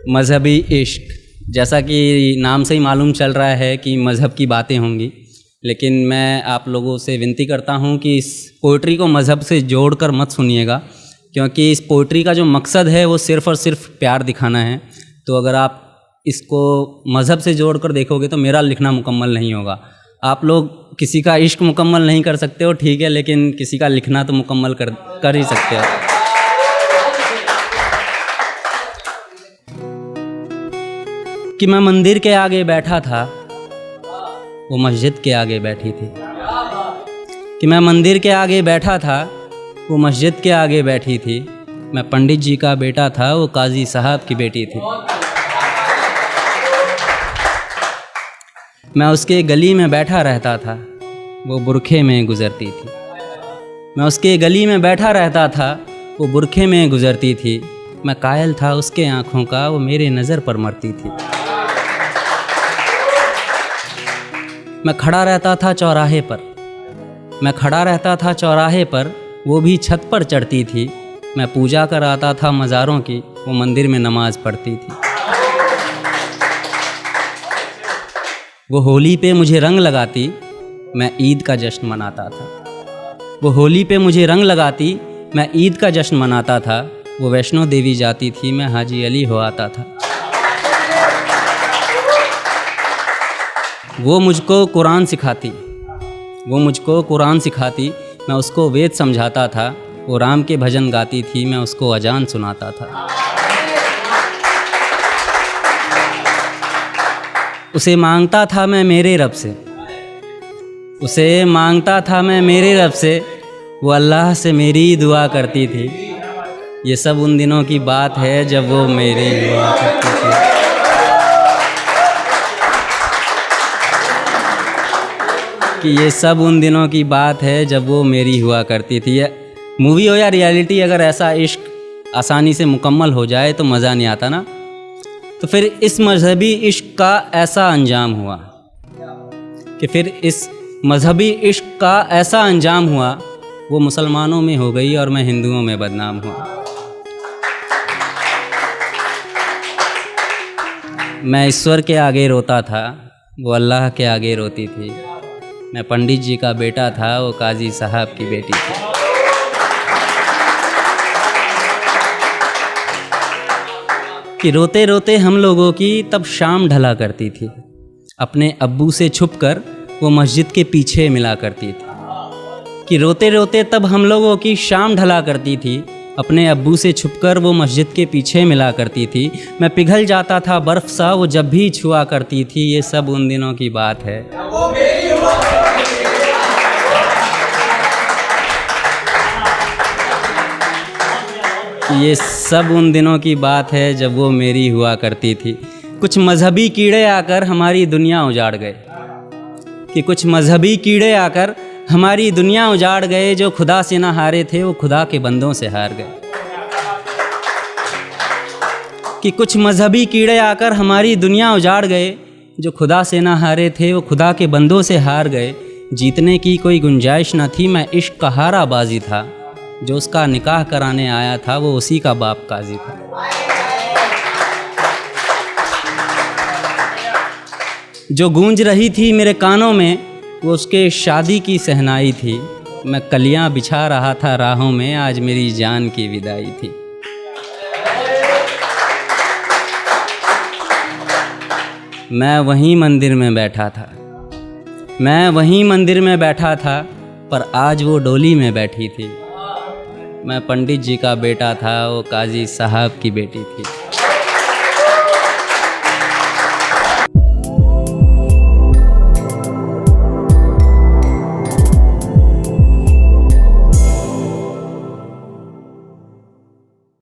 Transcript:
मज़हबी इश्क, जैसा कि नाम से ही मालूम चल रहा है कि मज़हब की बातें होंगी, लेकिन मैं आप लोगों से विनती करता हूं कि इस पोइट्री को मज़हब से जोड़कर मत सुनिएगा, क्योंकि इस पोइट्री का जो मकसद है वो सिर्फ़ और सिर्फ प्यार दिखाना है। तो अगर आप इसको मज़हब से जोड़कर देखोगे तो मेरा लिखना मुकम्मल नहीं होगा। आप लोग किसी का इश्क मुकम्मल नहीं कर सकते हो, ठीक है, लेकिन किसी का लिखना तो मुकम्मल कर ही सकते हो। कि मैं मंदिर के आगे बैठा था, वो मस्जिद के आगे बैठी थी। कि मैं मंदिर के आगे बैठा था, वो मस्जिद के आगे बैठी थी। मैं पंडित जी का बेटा था, वो काजी साहब की बेटी थी। मैं उसके गली में बैठा रहता था, वो बुरखे में गुज़रती थी। मैं उसके गली में बैठा रहता था, वो बुरखे में गुज़रती थी। मैं कायल था उसके आँखों का, वो मेरे नज़र पर मरती थी। मैं खड़ा रहता था चौराहे पर, मैं खड़ा रहता था चौराहे पर, वो भी छत पर चढ़ती थी। मैं पूजा कर आता था मज़ारों की, वो मंदिर में नमाज़ पढ़ती थी। वो होली पे मुझे रंग लगाती, मैं ईद का जश्न मनाता था। वो होली पे मुझे रंग लगाती, मैं ईद का जश्न मनाता था। वो वैष्णो देवी जाती थी, मैं हाजी अली हो आता था। वो मुझको कुरान सिखाती, वो मुझको कुरान सिखाती, मैं उसको वेद समझाता था। वो राम के भजन गाती थी, मैं उसको अजान सुनाता था। उसे मांगता था मैं मेरे रब से, उसे मांगता था मैं मेरे रब से, वो अल्लाह से मेरी दुआ करती थी। ये सब उन दिनों की बात है जब वो मेरी दुआ करती थी। कि ये सब उन दिनों की बात है जब वो मेरी हुआ करती थी। मूवी हो या रियलिटी, अगर ऐसा इश्क आसानी से मुकम्मल हो जाए तो मज़ा नहीं आता ना। तो फिर इस मज़हबी इश्क का ऐसा अंजाम हुआ कि फिर इस मज़हबी इश्क का ऐसा अंजाम हुआ, वो मुसलमानों में हो गई और मैं हिंदुओं में बदनाम हुआ। मैं ईश्वर के आगे रोता था, वो अल्लाह के आगे रोती थी। मैं पंडित जी का बेटा था, वो काजी साहब की बेटी थी। कि रोते रोते हम लोगों की तब शाम ढला करती थी। अपने अब्बू से छुपकर वो मस्जिद के पीछे मिला करती थी। कि रोते रोते तब हम लोगों की शाम ढला करती थी। अपने अब्बू से छुपकर वो मस्जिद के पीछे मिला करती थी। मैं पिघल जाता था बर्फ़ सा, वो जब भी छुआ करती थी। ये सब उन दिनों की बात है। ये सब उन दिनों की बात है जब वो मेरी हुआ करती थी। कुछ मज़हबी कीड़े आकर हमारी दुनिया उजाड़ गए। कि कुछ मज़हबी कीड़े आकर हमारी दुनिया उजाड़ गए। जो खुदा से ना हारे थे, वो खुदा के बंदों से हार गए। कि कुछ मज़हबी कीड़े आकर हमारी दुनिया उजाड़ गए। जो खुदा से ना हारे थे, वो खुदा के बंदों से हार गए। जीतने की कोई गुंजाइश न थी, मैं इश्क का हारा बाजी था। जो उसका निकाह कराने आया था, वो उसी का बाप काजी था। जो गूंज रही थी मेरे कानों में, वो उसके शादी की सहनाई थी। मैं कलियां बिछा रहा था राहों में, आज मेरी जान की विदाई थी। मैं वहीं मंदिर में बैठा था, मैं वहीं मंदिर में बैठा था, पर आज वो डोली में बैठी थी। मैं पंडित जी का बेटा था, वो काजी साहब की बेटी थी।